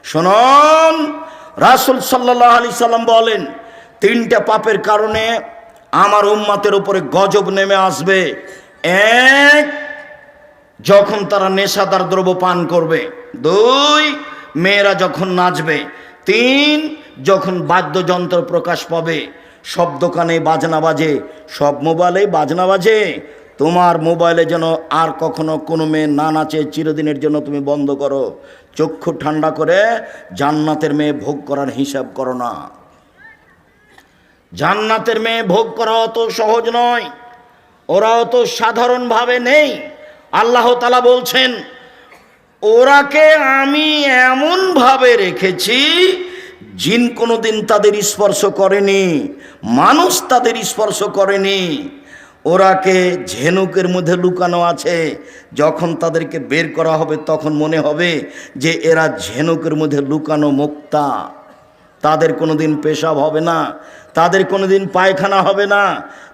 শুনুন, রাসূল সাল্লাল্লাহু আলাইহি সাল্লাম বলেন, তিনটা পাপের কারণে আমার উম্মতের উপরে গজব নেমে আসবে। এক, যখন তারা নেশাদার দ্রব্য পান করবে। দুই, মেয়েরা যখন নাচবে। তিন, যখন বাদ্যযন্ত্র প্রকাশ পাবে। সব দোকানে বাজনা বাজে, সব মোবাইলে বাজনা বাজে। তোমার মোবাইলে যেন আর কখনো কোনো মেয়ে না নাচে, চিরদিনের জন্য তুমি বন্ধ করো। চক্ষু ঠান্ডা করে জান্নাতের মেয়ে ভোগ করার হিসাব করো না। জান্নাতের মেয়ে ভোগ করা অত সহজ নয়, ওরা অত সাধারণভাবে নেই। আল্লাহ তাআলা বলছেন, ওরাকে আমি এমনভাবে রেখেছি জিন কোনোদিন তাদের স্পর্শ করেনি, মানুষ তাদের স্পর্শ করেনি। ওরাকে ঝিনুকের মধ্যে লুকানো আছে। যখন তাদেরকে বের করা হবে তখন মনে হবে যে এরা ঝিনুকের মধ্যে লুকানো মুক্তা। তাদের কোনোদিন পেশাব হবে না, তাদের কোনোদিন পায়খানা হবে না,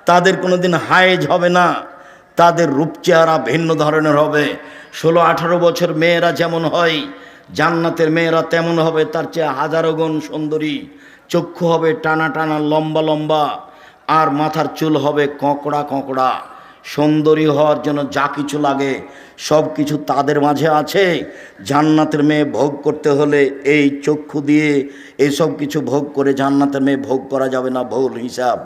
তাদের কোনোদিন হায়েজ হবে না। তাদের রূপ চেহারা ভিন্ন ধরনের হবে। 16-18 বছর মেয়েরা যেমন হয়, জান্নাতের মেয়েরা তেমন হবে, তার চেয়ে হাজারো গুণ সুন্দরী। চক্ষু হবে টানা টানা, লম্বা লম্বা, আর মাথার চুল হবে কঁকড়া কঁকড়া। সুন্দরী হওয়ার জন্য যা কিছু লাগে সব কিছু তাদের মাঝে আছে। জান্নাতের মেয়ে ভোগ করতে হলে এই চক্ষু দিয়ে এইসব কিছু ভোগ করে জান্নাতের মেয়ে ভোগ করা যাবে না, ভুল হিসাব।